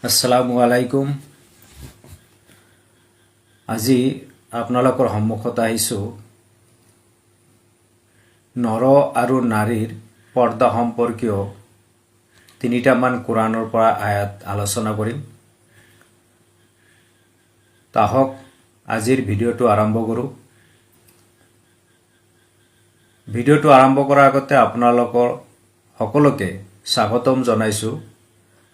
আসসালামু আলাইকুম। আজি আপোনালোকৰ সন্মুখত আহিছোঁ নৰ আৰু নাৰীৰ পৰ্দা সম্পৰ্কীয় তিনিটামান কোৰাণৰ পৰা আয়াত আলোচনা কৰিম। তাহক আজিৰ ভিডিঅ'টো আৰম্ভ কৰোঁ। ভিডিঅ'টো আৰম্ভ কৰাৰ আগতে আপোনালোকৰ সকলোকে স্বাগতম জনাইছোঁ।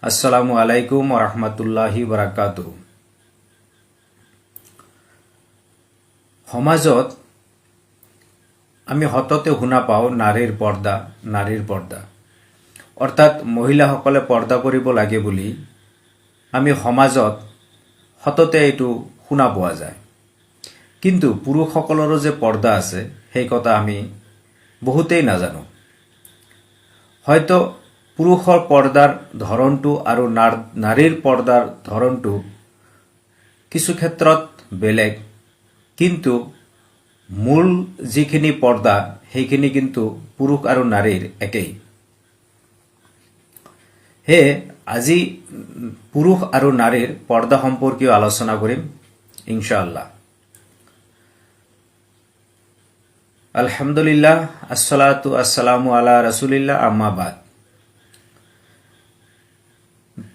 আসসালামু আলাইকুম ওয়া ৰাহমাতুল্লাহি ওয়া বাৰাকাতুহু। সমাজত আমি হততে শুনা পাওঁ নাৰীৰ পৰ্দা অৰ্থাৎ মহিলাসকলে পৰ্দা কৰিব লাগে বুলি আমি সমাজত হততে এইটো শুনা পোৱা যায়। কিন্তু পুৰুষসকলৰো যে পৰ্দা আছে সেই কথা আমি বহুতেই নাজানো। হয়তো পুৰুষৰ পৰ্দাৰ ধৰণটো আৰু নাৰীৰ পৰ্দাৰ ধৰণটো কিছু ক্ষেত্ৰত বেলেগ, কিন্তু মূল যিখিনি পৰ্দা সেইখিনি কিন্তু পুৰুষ আৰু নাৰীৰ একেই। সেয়ে আজি পুৰুষ আৰু নাৰীৰ পৰ্দা সম্পৰ্কীয় আলোচনা কৰিম ইনশাআল্লাহ। আলহামদুলিল্লাহ, আসসালাতু আসসালামু আলা ৰাসূলিল্লাহ, আম্মা বাদ।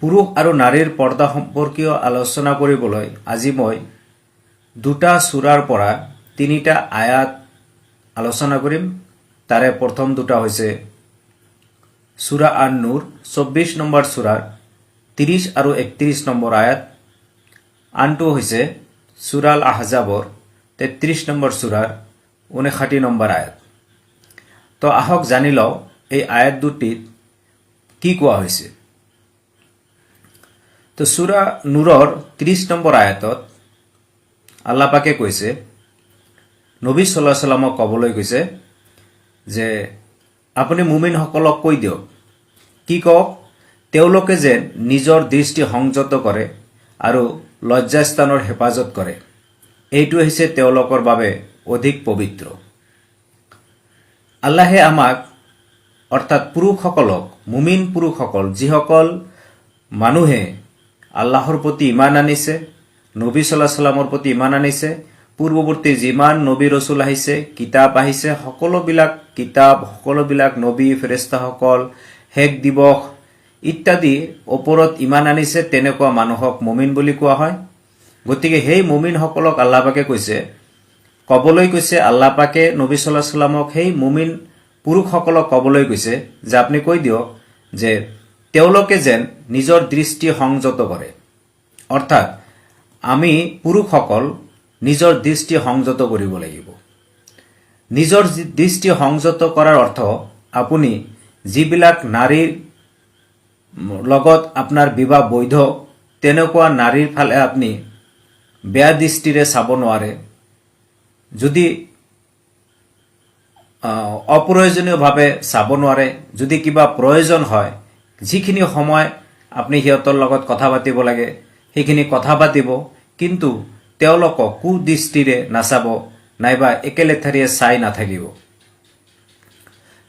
পুৰুষ আৰু নাৰীৰ পৰ্দা সম্পৰ্কীয় আলোচনা কৰিবলৈ আজি মই দুটা সূৰাৰ পৰা তিনিটা আয়াত আলোচনা কৰিম। তাৰে প্ৰথম দুটা হৈছে সূৰা আন-নূৰ 24 নম্বৰ সূৰাৰ 30 আৰু 31 নম্বৰ আয়াত, আনটো হৈছে সূৰা আল-আহজাবৰ 33 নম্বৰ সূৰাৰ 59 নম্বৰ আয়াত। তো আহক জানি লওঁ এই আয়াত দুটিত কি কোৱা হৈছে। তো সূৰা নূৰৰ 30 নম্বৰ আয়াতত আল্লাহ পাকে কৈছে, নবী সাল্লাল্লাহু আলাইহি ওয়াসাল্লামক ক'বলৈ কৈছে যে আপুনি মুমিনসকলক কৈ দিয়ক, কি কওক, তেওঁলোকে যেন নিজৰ দৃষ্টি সংযত কৰে আৰু লজ্জাস্থানৰ হেফাজত কৰে, এইটো হৈছে তেওঁলোকৰ বাবে অধিক পবিত্ৰ। আল্লাহে আমাক অৰ্থাৎ পুৰুষসকলক, মুমিন পুৰুষসকল, যিসকল মানুহে আল্লাহৰ প্ৰতি ইমান আনিছে, নবী সাল্লাল্লাহু আলাইহি ওয়াসাল্লামৰ প্ৰতি ইমান আনিছে, পূৰ্বৱৰ্তী যিমান নবী ৰসুল আহিছে, কিতাপ আহিছে, সকলোবিলাক কিতাপ, সকলোবিলাক নবী, ফেৰেস্তাসকল, শেষ দিৱস ইত্যাদি ওপৰত ইমান আনিছে, তেনেকুৱা মানুহক মুমিন বুলি কোৱা হয়। গতিকে সেই মুমিনসকলক আল্লাহ পাকে ক'বলৈ কৈছে, আল্লাহ পাকে নবী সাল্লাল্লাহু আলাইহি ওয়াসাল্লামক সেই মুমিন পুৰুষসকলক ক'বলৈ কৈছে যে আপুনি কৈ দিয়ক যে তেওঁলোকে যেন নিজৰ দৃষ্টি সংযত কৰে। অৰ্থাৎ আমি পুৰুষসকল নিজৰ দৃষ্টি সংযত কৰিব লাগিব। নিজৰ দৃষ্টি সংযত কৰাৰ অৰ্থ আপুনি যিবিলাক নাৰীৰ লগত আপোনাৰ বিবাহ বৈধ, তেনেকুৱা নাৰীৰ ফালে আপুনি বেয়া দৃষ্টিৰে চাব নোৱাৰে। যদি অপ্ৰয়োজনীয়ভাৱে চাব নোৱাৰে, যদি কিবা প্ৰয়োজন হয়, যিখিনি সময় আপুনি সিহঁতৰ লগত কথা পাতিব লাগে সেইখিনি কথা পাতিব, কিন্তু তেওঁলোকক কুদৃষ্টিৰে নাচাব, নাইবা একেলেঠাৰিয়ে চাই নাথাকিব।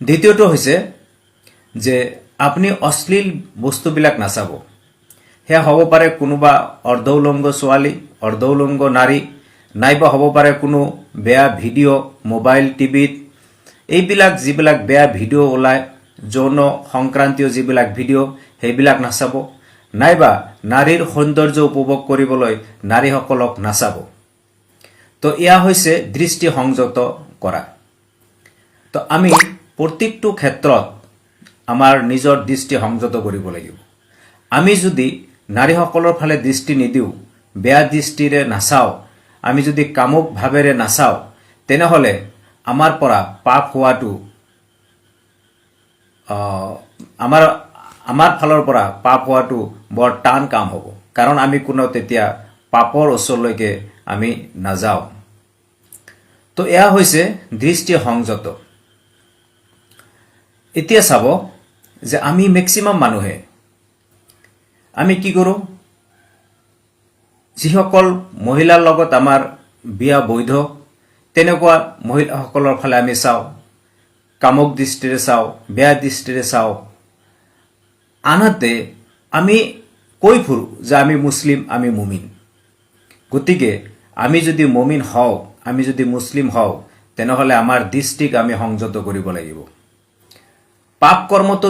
দ্বিতীয়টো হৈছে যে আপুনি অশ্লীল বস্তুবিলাক নাচাব। সেয়া হ'ব পাৰে কোনোবা অৰ্ধউলংগ ছোৱালী, অৰ্ধউলংগ নাৰী, নাইবা হ'ব পাৰে কোনো বেয়া ভিডিঅ' মোবাইল, টিভিত এইবিলাক যিবিলাক বেয়া ভিডিঅ' ওলায়, যৌন সংক্ৰান্তীয় যিবিলাক ভিডিঅ', সেইবিলাক নাচাব, নাইবা নাৰীৰ সৌন্দৰ্য উপভোগ কৰিবলৈ নাৰীসকলক নাচাব। তো এয়া হৈছে দৃষ্টি সংযত কৰা। তো আমি প্ৰত্যেকটো ক্ষেত্ৰত আমাৰ নিজৰ দৃষ্টি সংযত কৰিব লাগিব। আমি যদি নাৰীসকলৰ ফালে দৃষ্টি নিদিওঁ, বেয়া দৃষ্টিৰে নাচাওঁ, আমি যদি কামুক ভাৱেৰে নাচাওঁ, তেনেহ'লে আমাৰ পৰা পাপ হোৱাটো আমাৰ ফালৰ পৰা পাপ হোৱাটো বৰ টান কাম হ'ব, কাৰণ আমি কোনো তেতিয়া পাপৰ ওচৰলৈকে আমি নাযাওঁ। তো এয়া হৈছে দৃষ্টি সংযত। এতিয়া চাব যে আমি মেক্সিমাম মানুহে আমি কি কৰোঁ, যিসকল মহিলাৰ লগত আমাৰ বিয়া বৈধ, তেনেকুৱা মহিলাসকলৰ ফালে আমি চাওঁ, কামক দৃষ্টিৰে চাওঁ, বেয়া দৃষ্টিৰে চাওঁ। আনহাতে আমি কৈ ফুৰো যে আমি মুছলিম, আমি মুমিন। গতিকে আমি যদি মুমিন হওঁ, আমি যদি মুছলিম হওঁ, তেনেহ'লে আমাৰ দৃষ্টিক আমি সংযত কৰিব লাগিব। পাপ কৰ্মটো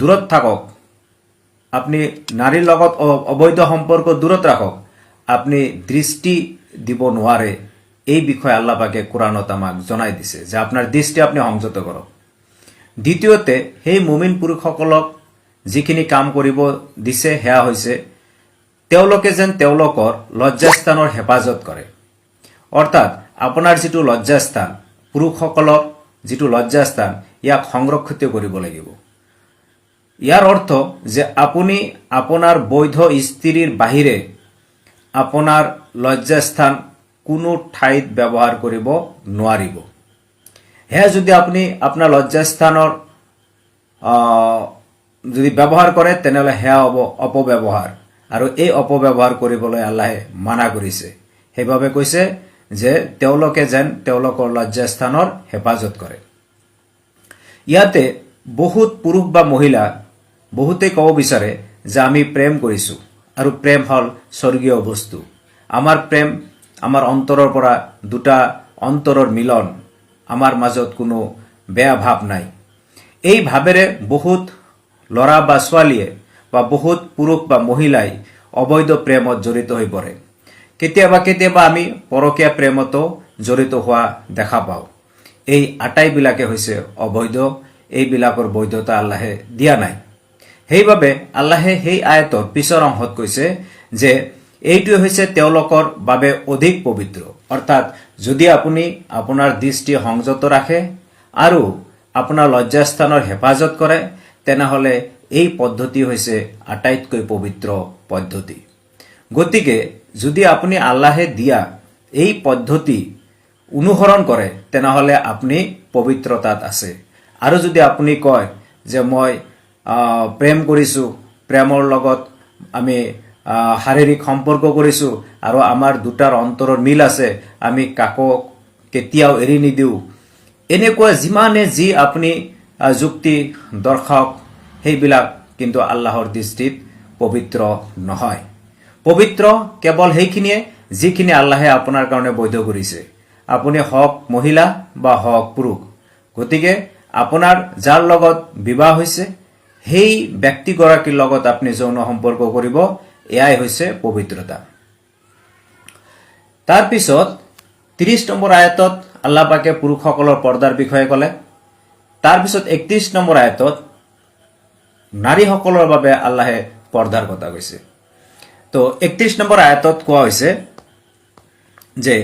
দূৰত থাকক, আপুনি নাৰীৰ লগত অবৈধ সম্পৰ্ক দূৰত ৰাখক, আপুনি দৃষ্টি দিব নোৱাৰে। এই বিষয়ে আল্লাহ পাকে কোৰআনত আমাক জনাই দিছে যে আপোনাৰ দৃষ্টি আপুনি সংযত কৰক। দ্বিতীয়তে, সেই মুমিন পুৰুষসকলক যিখিনি কাম কৰিব দিছে সেয়া হৈছে তেওঁলোকে যেন তেওঁলোকৰ লজ্জাস্থানৰ হেফাজত কৰে। অৰ্থাৎ আপোনাৰ যিটো লজ্জাস্থান, পুৰুষসকলৰ যিটো লজ্জাস্থান, ইয়াক সংৰক্ষিত কৰিব লাগিব। ইয়াৰ অৰ্থ যে আপুনি আপোনাৰ বৈধ স্ত্ৰীৰ বাহিৰে আপোনাৰ লজ্জাস্থান কোনো ঠাইত ব্যৱহাৰ কৰিব নোৱাৰিব। সেয়া যদি আপুনি আপোনাৰ লজ্জাস্থানৰ যদি ব্যৱহাৰ কৰে, তেনেহ'লে সেয়া হ'ব অপব্যৱহাৰ, আৰু এই অপব্যৱহাৰ কৰিবলৈ আল্লাহে মানা কৰিছে। সেইবাবে কৈছে যে তেওঁলোকে যেন তেওঁলোকৰ লজ্জাস্থানৰ হেফাজত কৰে। ইয়াতে বহুত পুৰুষ বা মহিলা বহুতেই ক'ব বিচাৰে যে আমি প্ৰেম কৰিছোঁ, আৰু প্ৰেম হ'ল স্বৰ্গীয় বস্তু। আমাৰ প্ৰেম আমাৰ অন্তৰৰ পৰা দুটা অন্তৰৰ মিলন, আমাৰ মাজত কোনো বেয়া ভাৱ নাই। এই ভাৱেৰে বহুত ল'ৰা বা ছোৱালীয়ে বা বহুত পুৰুষ বা মহিলাই অবৈধ প্ৰেমত জড়িত হৈ পৰে। কেতিয়াবা কেতিয়াবা আমি পৰকীয়া প্ৰেমতো জড়িত হোৱা দেখা পাওঁ। এই আটাইবিলাকে হৈছে অবৈধ, এইবিলাকৰ বৈধতা আল্লাহে দিয়া নাই। সেইবাবে আল্লাহে সেই আয়াতৰ পিছৰ অংশত কৈছে যে এইটোৱে হৈছে তেওঁলোকৰ বাবে অধিক পবিত্ৰ। অৰ্থাৎ যদি আপুনি আপোনাৰ দৃষ্টি সংযত ৰাখে আৰু আপোনাৰ লজ্জাস্থানৰ হেফাজত কৰে, তেনেহ'লে এই পদ্ধতি হৈছে আটাইতকৈ পবিত্ৰ পদ্ধতি। গতিকে যদি আপুনি আল্লাহে দিয়া এই পদ্ধতি অনুসৰণ কৰে, তেনেহ'লে আপুনি পবিত্ৰতাত আছে। আৰু যদি আপুনি কয় যে মই প্ৰেম কৰিছোঁ, প্ৰেমৰ লগত আমি শাৰীৰিক সম্পৰ্ক কৰিছোঁ, আৰু আমাৰ দুটাৰ অন্তৰৰ মিল আছে, আমি কাকো কেতিয়াও এৰি নিদিওঁ, এনেকুৱা যিমানে যি আপুনি যুক্তি দৰ্শাওক, সেইবিলাক কিন্তু আল্লাহৰ দৃষ্টিত পবিত্ৰ নহয়। পবিত্ৰ কেৱল সেইখিনিয়ে যিখিনি আল্লাহে আপোনাৰ কাৰণে বৈধ কৰিছে, আপুনি হওক মহিলা বা হওক পুৰুষ। গতিকে আপোনাৰ যাৰ লগত বিবাহ হৈছে, সেই ব্যক্তিগৰাকীৰ লগত আপুনি যৌন সম্পৰ্ক কৰিব, এয়াই হৈছে পবিত্ৰতা। তাৰপিছত 30 নম্বৰ আয়াতত আল্লাহ পাকে পুৰুষসকলৰ পৰ্দাৰ বিষয়ে ক'লে। তাৰপিছত 31 নম্বৰ আয়াতত নাৰীসকলৰ বাবে আল্লাহে পৰ্দাৰ কথা কৈছে। তো 31 নম্বৰ আয়াতত কোৱা হৈছে যে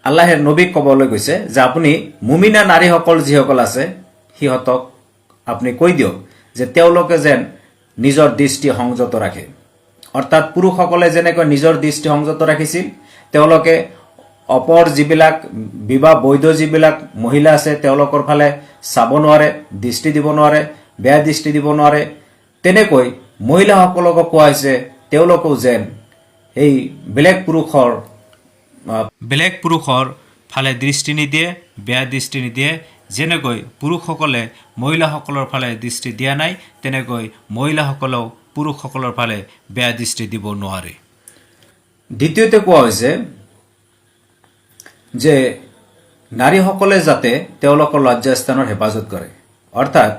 আল্লাহে নবীক ক'বলৈ কৈছে যে আপুনি মুমিনা নাৰীসকল যিসকল আছে, সিহঁতক আপুনি কৈ দিয়ক যে তেওঁলোকে যেন নিজৰ দৃষ্টি সংযত ৰাখে। অৰ্থাৎ পুৰুষসকলে যেনেকৈ নিজৰ দৃষ্টি সংযত ৰাখিছিল, তেওঁলোকে অপৰ যিবিলাক বৈধ যিবিলাক মহিলা আছে তেওঁলোকৰ ফালে চাব নোৱাৰে, দৃষ্টি দিব নোৱাৰে, বেয়া দৃষ্টি দিব নোৱাৰে। তেনেকৈ মহিলাসকলকো কোৱা হৈছে তেওঁলোকেও যেন এই বেলেগ পুৰুষৰ ফালে দৃষ্টি নিদিয়ে, বেয়া দৃষ্টি নিদিয়ে। যেনেকৈ পুৰুষসকলে মহিলাসকলৰ ফালে দৃষ্টি দিয়া নাই, তেনেকৈ মহিলাসকলেও পুৰুষসকলৰ ফালে বেয়া দৃষ্টি দিব নোৱাৰে। দ্বিতীয়তে কোৱা হৈছে যে নাৰীসকলে যাতে তেওঁলোকৰ লজ্জাস্থানৰ হেফাজত কৰে। অৰ্থাৎ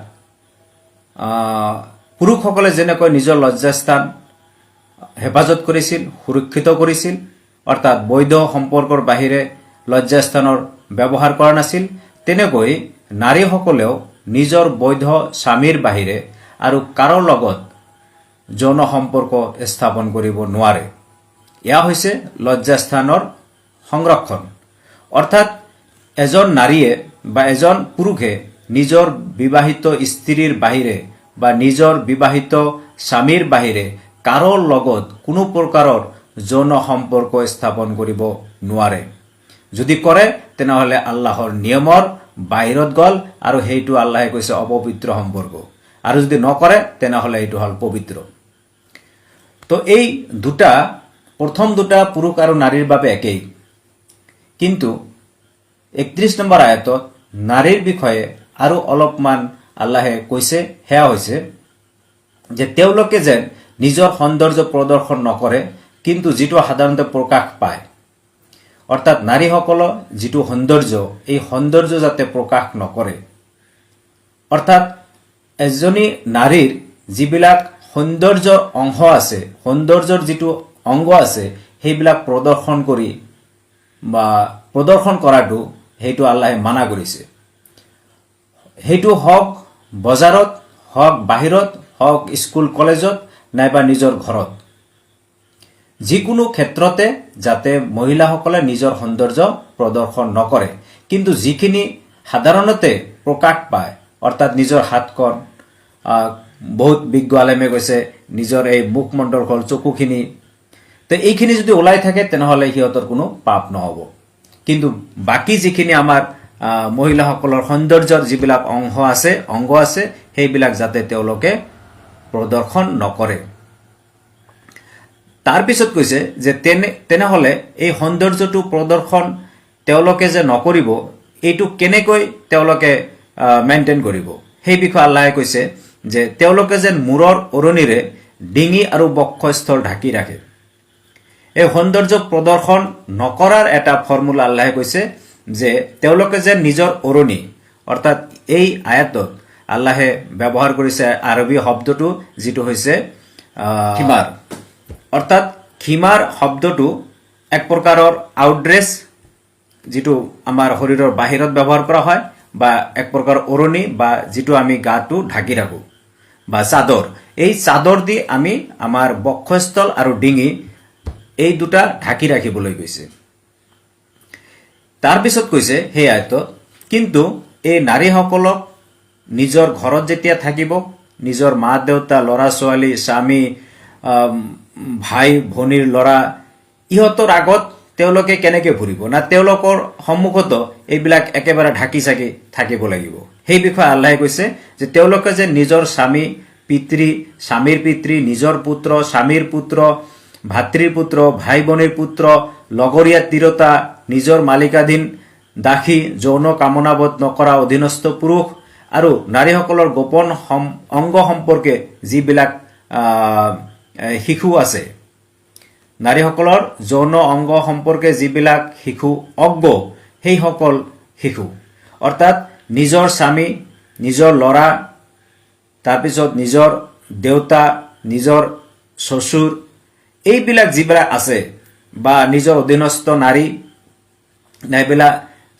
পুৰুষসকলে যেনেকৈ নিজৰ লজ্জাস্থান হেফাজত কৰিছিল, সুৰক্ষিত কৰিছিল, অৰ্থাৎ বৈধ সম্পৰ্কৰ বাহিৰে লজ্জাস্থানৰ ব্যৱহাৰ কৰা নাছিল, তেনেকৈ নাৰীসকলেও নিজৰ বৈধ স্বামীৰ বাহিৰে আৰু কাৰো লগত যৌন সম্পৰ্ক স্থাপন কৰিব নোৱাৰে। এয়া হৈছে লজ্জাস্থানৰ সংৰক্ষণ। অৰ্থাৎ এজন নাৰীয়ে বা এজন পুৰুষে নিজৰ বিবাহিত স্ত্ৰীৰ বাহিৰে বা নিজৰ বিবাহিত স্বামীৰ বাহিৰে কাৰো লগত কোনো প্ৰকাৰৰ যৌন সম্পৰ্ক স্থাপন কৰিব নোৱাৰে। যদি কৰে তেনেহ'লে আল্লাহৰ নিয়মৰ বাহিৰত গ'ল, আৰু সেইটো আল্লাহে কৈছে অপবিত্ৰ সম্পৰ্ক। আৰু যদি নকৰে তেনেহ'লে এইটো হ'ল পবিত্ৰ। তো এই প্ৰথম দুটা পুৰুষ আৰু নাৰীৰ বাবে একেই, কিন্তু 31 নম্বৰ আয়াতত নাৰীৰ বিষয়ে আৰু অলপমান আল্লাহে কৈছে। সেয়া হৈছে যে তেওঁলোকে যেন নিজৰ সৌন্দৰ্য প্ৰদৰ্শন নকৰে, কিন্তু যিটো সাধাৰণতে প্ৰকাশ পায়, অৰ্থাৎ নাৰীসকলৰ যিটো সৌন্দৰ্য, এই সৌন্দৰ্য যাতে প্ৰকাশ নকৰে, অৰ্থাৎ এজনী নাৰীৰ যিবিলাক সৌন্দৰ্যৰ অংশ আছে, সৌন্দৰ্যৰ যিটো অংগ আছে, সেইবিলাক প্ৰদৰ্শন কৰাটো সেইটো আল্লাহে মানা কৰিছে। সেইটো হওক বজাৰত, হওক বাহিৰত, হওক স্কুল কলেজত, নাইবা নিজৰ ঘৰত, যিকোনো ক্ষেত্ৰতে যাতে মহিলাসকলে নিজৰ সৌন্দৰ্য প্ৰদৰ্শন নকৰে। কিন্তু যিখিনি সাধাৰণতে প্ৰকাশ পায়, অৰ্থাৎ নিজৰ হাতখন, বহুত বিজ্ঞ আলেমে কৈছে নিজৰ এই মুখমণ্ডল, চকুখিনি, তো এইখিনি যদি ওলাই থাকে তেনেহ'লে সিহঁতৰ কোনো পাপ নহ'ব। কিন্তু বাকী যিখিনি আমাৰ মহিলাসকলৰ সৌন্দৰ্যৰ যিবিলাক অংগ আছে, সেইবিলাক যাতে তেওঁলোকে প্ৰদৰ্শন নকৰে। তাৰপিছত কৈছে যে তেনেহ'লে এই সৌন্দৰ্যটো প্ৰদৰ্শন তেওঁলোকে যে নকৰিব, এইটো কেনেকৈ তেওঁলোকে মেইনটেইন কৰিব, সেই বিষয়ে আল্লাহে কৈছে যে তেওঁলোকে যেন মূৰৰ ওৰণিৰে ডিঙি আৰু বক্ষস্থল ঢাকি ৰাখে। এই সৌন্দৰ্য প্ৰদৰ্শন নকৰাৰ এটা ফৰ্মুলা আল্লাহে কৈছে যে তেওঁলোকে যেন নিজৰ ওৰণি, অৰ্থাৎ এই আয়াতত আল্লাহে ব্যৱহাৰ কৰিছে আৰবী শব্দটো, যিটো হৈছে খিমাৰ। অৰ্থাৎ খিমাৰ শব্দটো এক প্ৰকাৰৰ আউটড্ৰেছ, যিটো আমাৰ শৰীৰৰ বাহিৰত ব্যৱহাৰ কৰা হয়, বা এক প্ৰকাৰ ওৰণি, বা যিটো আমি গাটো ঢাকি ৰাখোঁ, বা চাদৰ। এই চাদৰ দি আমি আমাৰ বক্ষস্থল আৰু ডিঙি এই দুটা ঢাকি ৰাখিবলৈ কৈছে। তাৰপিছত কৈছে সেই আয়তত, কিন্তু এই নাৰীসকলক নিজৰ ঘৰত যেতিয়া থাকিব, নিজৰ মা দেউতা, ল'ৰা ছোৱালী, স্বামী, ভাই ভনীৰ ল'ৰা, ইহঁতৰ আগত তেওঁলোকে কেনেকৈ ফুৰিব না, তেওঁলোকৰ সন্মুখতো এইবিলাক একেবাৰে ঢাকি চাকি থাকিব লাগিব। সেই বিষয়ে আল্লাহে কৈছে যে তেওঁলোকে যে নিজৰ স্বামীৰ পিতৃ, নিজৰ পুত্ৰ, স্বামীৰ পুত্ৰ, ভাতৃৰ পুত্ৰ, ভাই ভনীৰ পুত্ৰ, লগৰীয়া তিৰোতা, নিজৰ মালিকাধীন দাসী, যৌন কামনাবোধ নকৰা অধীনস্থ পুৰুষ, আৰু নাৰীসকলৰ গোপন অংগ সম্পৰ্কে যিবিলাক শিশু আছে, নাৰীসকলৰ যৌন অংগ সম্পৰ্কে যিবিলাক শিশু অজ্ঞ, সেইসকল শিশু, অৰ্থাৎ নিজৰ স্বামী, নিজৰ ল'ৰা, তাৰপিছত নিজৰ দেউতা, নিজৰ শ্বশুৰ, এইবিলাক যিবিলাক আছে, বা নিজৰ অধীনস্থ নাৰী,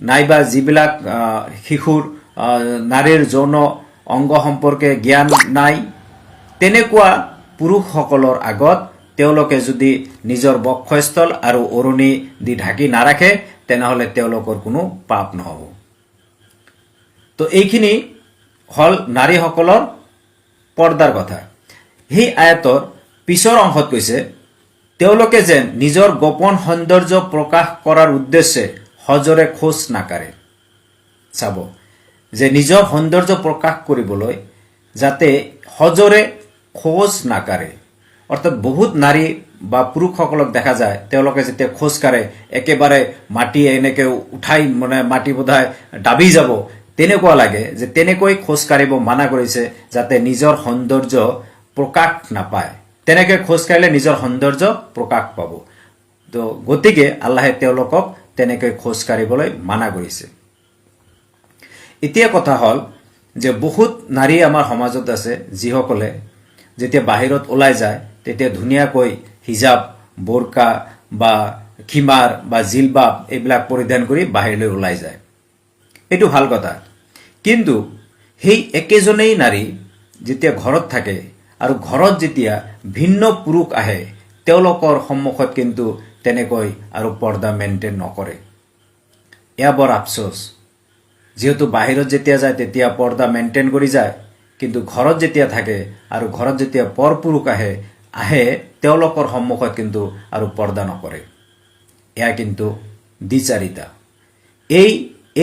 নাইবা যিবিলাক শিশুৰ নাৰীৰ যৌন অংগ সম্পৰ্কে জ্ঞান নাই, তেনেকুৱা পুৰুষসকলৰ আগত তেওঁলোকে যদি নিজৰ বক্ষস্থল আৰু ওৰণি দি ঢাকি নাৰাখে, তেনেহ'লে তেওঁলোকৰ কোনো পাপ নহ'ব। তো এইখিনি হ'ল নাৰীসকলৰ পৰ্দাৰ কথা। সেই আয়াতৰ পিছৰ অংশত কৈছে তেওঁলোকে যেন নিজৰ গোপন সৌন্দৰ্য প্ৰকাশ কৰাৰ উদ্দেশ্যে সজৰে খোজ নাকাঢ়ে। চাব যে নিজৰ সৌন্দৰ্য প্ৰকাশ কৰিবলৈ যাতে সজৰে খোজ নাকাঢ়ে, অৰ্থাৎ বহুত নাৰী বা পুৰুষসকলক দেখা যায় তেওঁলোকে যেতিয়া খোজ কাঢ়ে একেবাৰে মাটি এনেকৈ উঠাই, মাটি বোধহয় দাবি যাব, তেনেকুৱা লাগে যে তেনেকৈ খোজ কাঢ়িব মানা কৰিছে, যাতে নিজৰ সৌন্দৰ্য প্ৰকাশ নাপায়। তেনেকৈ খোজ কাঢ়িলে নিজৰ সৌন্দৰ্য প্ৰকাশ পাব। তো গতিকে আল্লাহে তেওঁলোকক তেনেকৈ খোজ কাঢ়িবলৈ মানা কৰিছে। এতিয়া কথা হ'ল যে বহুত নাৰী আমাৰ সমাজত আছে যিসকলে যেতিয়া বাহিৰত ওলাই যায় তেতিয়া ধুনীয়াকৈ হিজাব, বোৰকা বা খিমাৰ বা জিলবাব এইবিলাক পৰিধান কৰি বাহিৰলৈ ওলাই যায়। এইটো ভাল কথা। কিন্তু সেই একেজনেই নাৰী যেতিয়া ঘৰত থাকে আৰু ঘৰত যেতিয়া ভিন্ন পুৰুষ আহে, তেওঁলোকৰ সন্মুখত কিন্তু তেনেকৈ আৰু পৰ্দা মেইনটেইন নকৰে। এয়া বৰ আফচোচ। যিহেতু বাহিৰত যেতিয়া যায় তেতিয়া পৰ্দা মেইনটেইন কৰি যায়, কিন্তু ঘৰত যেতিয়া থাকে আৰু ঘৰত যেতিয়া পৰপুৰুষ আহে তেওঁলোকৰ সন্মুখত কিন্তু আৰু পৰ্দা নকৰে। এয়া কিন্তু দ্বিচাৰিতা।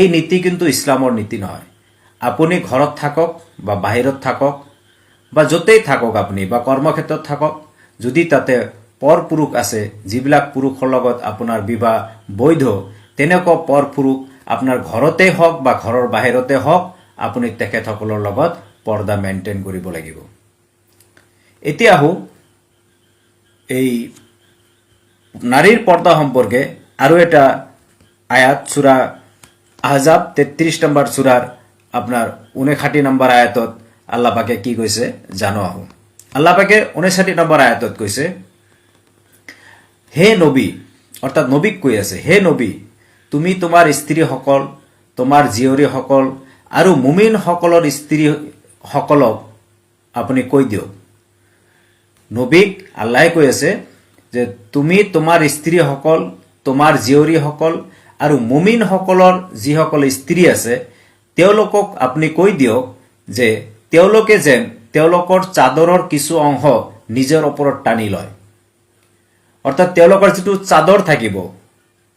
এই নীতি কিন্তু ইছলামৰ নীতি নহয়। আপুনি ঘৰত থাকক বা বাহিৰত থাকক বা য'তেই থাকক আপুনি, বা কৰ্মক্ষেত্ৰত থাকক, যদি তাতে পৰপুৰুষ আছে, যিবিলাক পুৰুষৰ লগত আপোনাৰ বিবাহ বৈধ, তেনেকুৱা পৰপুৰুষ আপোনাৰ ঘৰতে হওক বা ঘৰৰ বাহিৰতে হওক, আপুনি তেখেতসকলৰ লগত পৰ্দা মেইনটেইন কৰিব লাগিব। এতিয়া আহোঁ এই নারীর পর্দা সম্পর্কে আরও এটা আয়াত সূরা আহজাব 33 নম্বর সূরার আপনার 59 নম্বর আয়াতত আল্লাহ পাকে কি কইছে জানো আহো। আল্লাহ পাকে 59 নম্বর আয়াতত কইছে, হে নবী, অর্থাৎ নবীক কৈ আছে, হে নবী, তুমি তোমাৰ স্ত্ৰীসকল, তোমাৰ জীয়ৰীসকল আৰু মুমিন সকলৰ স্ত্ৰীসকলক আপুনি কৈ দিয়ক। নবীক আল্লাহে কৈ আছে যে তুমি তোমাৰ স্ত্ৰীসকল, তোমাৰ জীয়ৰীসকল আৰু মুমিন সকলৰ যিসকল স্ত্ৰী আছে তেওঁলোকক আপুনি কৈ দিয়ক যে তেওঁলোকে যেন তেওঁলোকৰ চাদৰৰ কিছু অংশ নিজৰ ওপৰত টানি লয়। অৰ্থাৎ তেওঁলোকৰ যিটো চাদৰ থাকিব,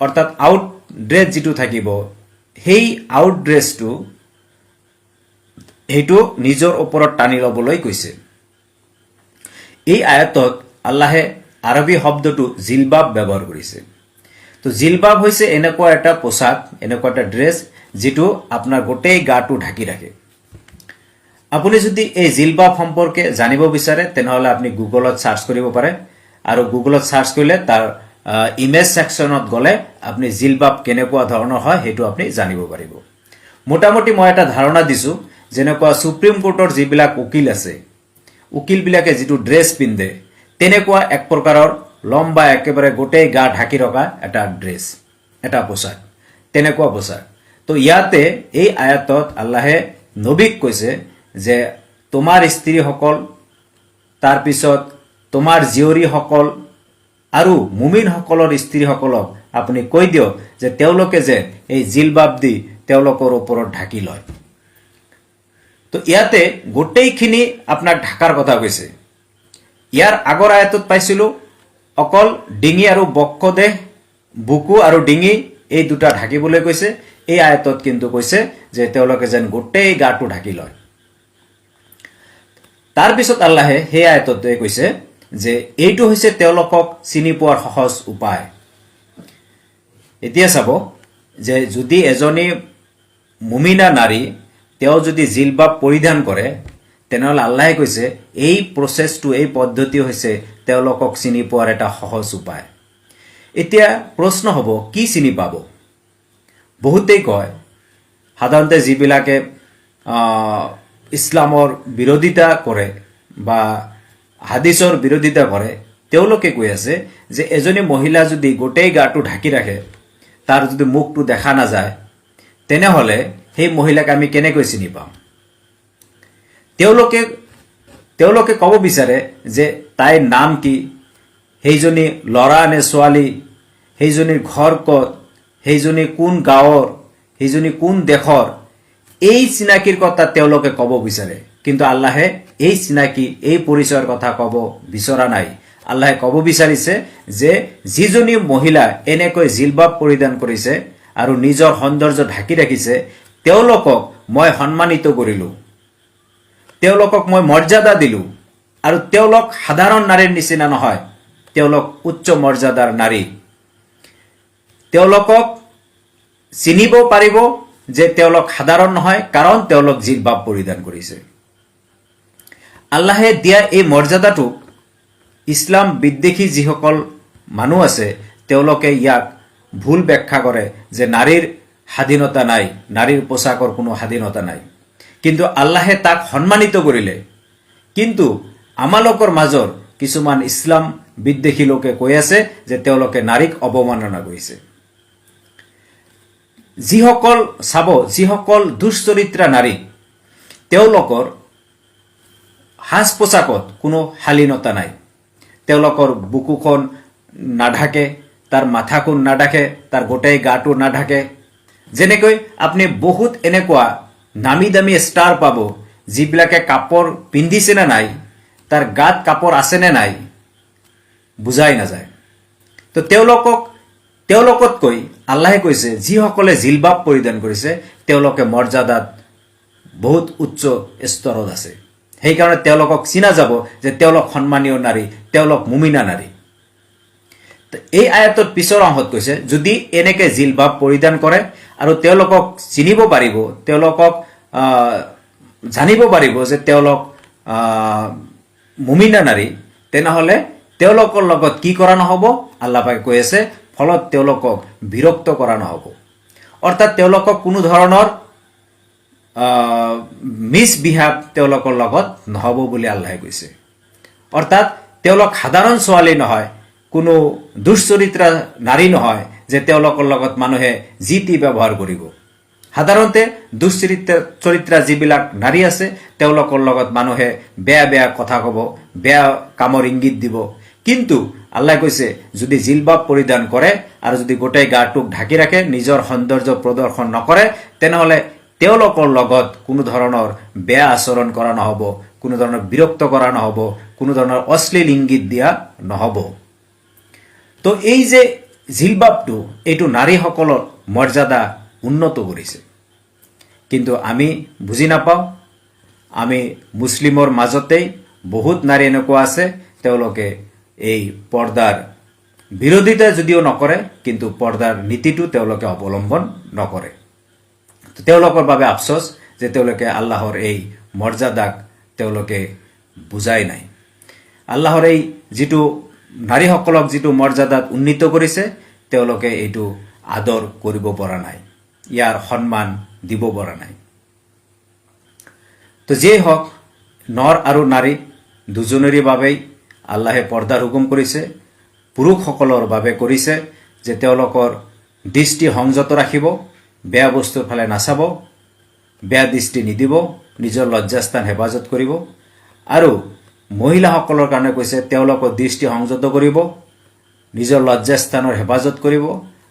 অৰ্থাৎ আউট ড্ৰেছ যিটো থাকিব, সেই আউট ড্ৰেছটো সেইটো নিজৰ ওপৰত টানি ল'বলৈ কৈছে। এই আয়াতত আল্লাহে আৰবী শব্দটো জিলবাব ব্যৱহাৰ কৰিছে। তো জিলবাব হৈছে এনেকুৱা এটা পোছাক, এনেকুৱা এটা ড্ৰেছ যিটো আপোনাৰ গোটেই গাটো ঢাকি ৰাখে। আপুনি যদি এই জিলবাব সম্পৰ্কে জানিব বিচাৰে তেনেহ'লে আপুনি গুগলত চাৰ্চ কৰিব পাৰে, আৰু গুগলত চাৰ্চ কৰিলে তাৰ ইমেজ ছেকশ্যনত গ'লে আপুনি জিলবাব কেনেকুৱা ধৰণৰ হয় সেইটো আপুনি জানিব পাৰিব। মোটামুটি মই এটা ধাৰণা দিছোঁ, যেনেকুৱা সুপ্ৰিম কোৰ্টৰ যিবিলাক উকিল আছে, উকিলবিলাকে যিটো ড্ৰেছ পিন্ধে তেনেকুৱা এক প্ৰকাৰৰ লম্বা একেবাৰে গোটেই গা ঢাকি ৰখা এটা ড্ৰেছ, এটা পোছাক, তেনেকুৱা পোছাক। তো ইয়াতে এই আয়াতত আল্লাহে নবীক কৈছে যে তোমাৰ স্ত্ৰীসকল, তাৰপিছত তোমাৰ জীয়ৰীসকল আৰু মুমিনসকলৰ স্ত্ৰীসকলক আপুনি কৈ দিয়ক যে তেওঁলোকে যে এই জিলবাব দি তেওঁলোকৰ ওপৰত ঢাকি লয়। তো ইয়াতে গোটেইখিনি আপোনাক ঢাকাৰ কথা কৈছে। ইয়াৰ আগৰ আয়াতত পাইছিলোঁ অকল ডিঙি আৰু বক্ষদেহ, বুকু আৰু ডিঙি এই দুটা ঢাকিবলৈ কৈছে। এই আয়াতত কিন্তু কৈছে যে তেওঁলোকে যেন গোটেই গাটো ঢাকি লয়। তাৰপিছত আল্লাহে সেই আয়াততে কৈছে যে এইটো হৈছে তেওঁলোকক চিনি পোৱাৰ সহজ উপায়। এতিয়া চাব যে যদি এজনী মুমিনা নাৰী তেওঁ যদি জিলবাব পৰিধান কৰে তেনেহ'লে আল্লাহে কৈছে এই প্ৰচেছটো, এই পদ্ধতি হৈছে তেওঁলোকক চিনি পোৱাৰ এটা সহজ উপায়। এতিয়া প্ৰশ্ন হ'ব, কি চিনি পাব? বহুতেই কয়, সাধাৰণতে যিবিলাকে ইছলামৰ বিৰোধিতা কৰে বা হাদিছৰ বিৰোধিতা কৰে তেওঁলোকে কৈ আছে যে এজনী মহিলা যদি গোটেই গাটো ঢাকি ৰাখে, তাৰ যদি মুখটো দেখা নাযায়, তেনেহ'লে সেই মহিলাক আমি কেনেকৈ চিনি পাম? তেওঁলোকে ক'ব বিচাৰে যে তাইৰ নাম কি, সেইজনী ল'ৰা নে ছোৱালী, সেইজনীৰ ঘৰ ক'ত, সেইজনী কোন গাঁৱৰ, সেইজনী কোন দেশৰ, এই চিনাকিৰ কথা তেওঁলোকে ক'ব বিচাৰে। কিন্তু আল্লাহে এই চিনাকি, এই পৰিচয়ৰ কথা ক'ব বিচৰা নাই। আল্লাহে ক'ব বিচাৰিছে যে যিজনী মহিলা এনেকৈ জিলবাব পৰিধান কৰিছে আৰু নিজৰ সৌন্দৰ্য ঢাকি ৰাখিছে তেওঁলোকক মই সন্মানিত কৰিলোঁ, তেওঁলোকক মই মৰ্যাদা দিলোঁ, আৰু তেওঁলোক সাধাৰণ নাৰীৰ নিচিনা নহয়, তেওঁলোক উচ্চ মৰ্যাদাৰ নাৰী। তেওঁলোকক চিনিব পাৰিব যে তেওঁলোক সাধাৰণ নহয়, কাৰণ তেওঁলোক জিলবাব পৰিধান কৰিছে। আল্লাহে দিয়া এই মৰ্যাদাটোক ইছলাম বিদ্বেষী যিসকল মানুহ আছে তেওঁলোকে ইয়াক ভুল ব্যাখ্যা কৰে যে নাৰীৰ স্বাধীনতা নাই, নাৰীৰ পোছাকৰ কোনো স্বাধীনতা নাই। কিন্তু আল্লাহে তাক সন্মানিত কৰিলে। কিন্তু আমালোকৰ মাজৰ কিছুমান ইছলাম বিদ্বেষী লোকে কৈ আছে যে তেওঁলোকে নাৰীক অৱমাননা কৰিছে। যিসকল দুশ্চৰিত্ৰা নাৰী, তেওঁলোকৰ সাজ পোছাকত কোনো শালীনতা নাই। তেওঁলোকৰ বুকুখন নাঢাকে, তাৰ মাথাখন নাঢাকে, তাৰ গোটেই গাটো নাঢাকে। যেনেকৈ আপুনি বহুত এনেকুৱা নামী দামী ষ্টাৰ পাব যিবিলাকে কাপোৰ পিন্ধিছে নে নাই, তাৰ গাত কাপোৰ আছে নে নাই বুজাই নাযায়। তো তেওঁলোকতকৈ আল্লাহে কৈছে যিসকলে জিলবাব পৰিধান কৰিছে তেওঁলোকে মৰ্যাদাত বহুত উচ্চ স্তৰত আছে। সেইকাৰণে তেওঁলোকক চিনা যাব যে তেওঁলোক সন্মানীয় নাৰী, তেওঁলোক মুমিনা নাৰী। এই আয়াতত পিছৰ অংশত কৈছে যদি এনেকে জিলবাব পৰিধান কৰে আৰু তেওঁলোকক চিনিব পাৰিব, তেওঁলোকক জানিব পাৰিব যে তেওঁলোক মুমিনা নাৰী, তেনেহ'লে তেওঁলোকৰ লগত কি কৰা নহ'ব আল্লাহ পাকে কৈ আছে ফলত তেওঁলোকক বিৰক্ত কৰা নহ'ব অৰ্থাৎ তেওঁলোকক কোনো ধৰণৰ মিছবিহেভ তেওঁলোকৰ লগত নহ'ব বুলি আল্লাহে কৈছে অৰ্থাৎ তেওঁলোক সাধাৰণ ছোৱালী নহয় কোনো দুশ্চৰিত্ৰা নাৰী নহয় যে তেওঁলোকৰ লগত মানুহে যি টি ব্যৱহাৰ কৰিব সাধাৰণতে দুশ্চৰিত্ৰা যিবিলাক নাৰী আছে তেওঁলোকৰ লগত মানুহে বেয়া বেয়া কথা ক'ব বেয়া কামৰ ইংগিত দিব কিন্তু আল্লাহ কৈছে যদি জিলবাব পৰিধান কৰে আৰু যদি গোটেই গাটোক ঢাকি ৰাখে নিজৰ সৌন্দৰ্য প্ৰদৰ্শন নকৰে তেনেহ'লে তেওঁলোকৰ লগত কোনো ধৰণৰ বেয়া আচৰণ কৰা নহ'ব কোনো ধৰণৰ বিৰক্ত কৰা নহ'ব কোনো ধৰণৰ অশ্লীল ইংগিত দিয়া নহ'ব তো এই যে জিলবাবটো এইটো নাৰীসকলৰ মৰ্যাদা উন্নত কৰিছে কিন্তু আমি বুজি নাপাওঁ আমি মুছলিমৰ মাজতেই বহুত নাৰী এনেকুৱা আছে তেওঁলোকে এই পৰ্দাৰ বিৰোধিতা যদিও নকৰে কিন্তু পৰ্দাৰ নীতিটো তেওঁলোকে অৱলম্বন নকৰে তেওঁলোকৰ বাবে আফসোস যে তেওঁলোকে আল্লাহৰ এই মৰ্যাদাক তেওঁলোকে বুজাই নাই আল্লাহৰ এই যিটো নাৰীসকলক যিটো মৰ্যাদাত উন্নীত কৰিছে তেওঁলোকে এইটো আদৰ কৰিব পৰা নাই ইয়াৰ সন্মান দিব পৰা নাই তো যেই হওক নৰ আৰু নাৰী দুজনেৰে বাবেই আল্লাহে পৰ্দাৰ হুকুম কৰিছে পুৰুষসকলৰ বাবে কৰিছে যে তেওঁলোকৰ দৃষ্টি সংযত ৰাখিব বেয়া বস্তুৰ ফালে নাচাব বেয়া দৃষ্টি নিদিব নিজৰ লজ্জাস্থান হেফাজত কৰিব আৰু মহিলাসকলৰ কাৰণে কৈছে তেওঁলোকৰ দৃষ্টি সংযত কৰিব নিজৰ লজ্জাস্থানৰ হেফাজত কৰিব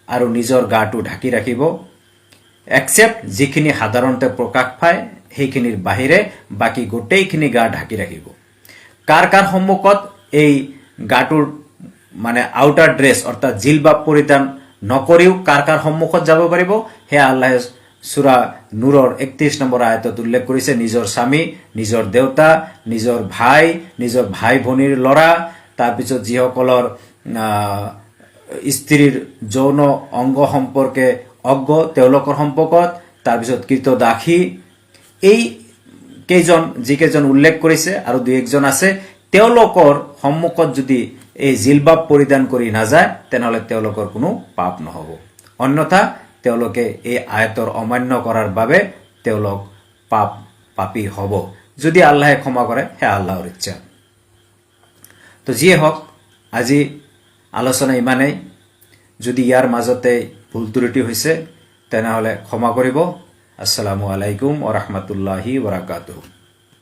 আৰু নিজৰ গাটো ঢাকি ৰাখিব এক্সেপ্ট যিখিনি সাধাৰণতে প্ৰকাশ পায় সেইখিনিৰ বাহিৰে বাকী গোটেইখিনি গা ঢাকি ৰাখিব কাৰ কাৰ সন্মুখত এই গাটোৰ মানে আউটাৰ ড্ৰেছ অৰ্থাৎ জিলবাব পৰিধান নকৰিও কাৰ কাৰ সন্মুখত যাব পাৰিব সেয়া আল্লাহে সূৰা নূৰৰ 31 নম্বৰ আয়াতত উল্লেখ কৰিছে নিজৰ স্বামী নিজৰ দেউতা নিজৰ ভাই ভনীৰ ল'ৰা তাৰপিছত যিসকলৰ স্ত্ৰীৰ যৌন অংগ সম্পৰ্কে অজ্ঞ তেওঁলোকৰ সম্পৰ্কত তাৰপিছত কৃতদাসী এই যিকেইজন উল্লেখ কৰিছে আৰু দুই একজন আছে তেওঁলোকৰ সন্মুখত যদি এই জিলবাব পৰিধান কৰি নাযায় তেনেহ'লে তেওঁলোকৰ কোনো পাপ নহ'ব অন্যথা তেওঁলোকে এই আয়াতৰ অমান্য কৰাৰ বাবে তেওঁলোক পাপী হ'ব যদি আল্লাহে ক্ষমা কৰে সেয়া আল্লাহৰ ইচ্ছা তো যিয়ে হওক আজি আলোচনা ইমানেই যদি ইয়াৰ মাজতে ভুল ত্ৰুটি হৈছে তেনেহ'লে ক্ষমা কৰিব আসসালামু আলাইকুম ওয়া ৰাহমাতুল্লাহি ওয়া বাৰাকাতুহু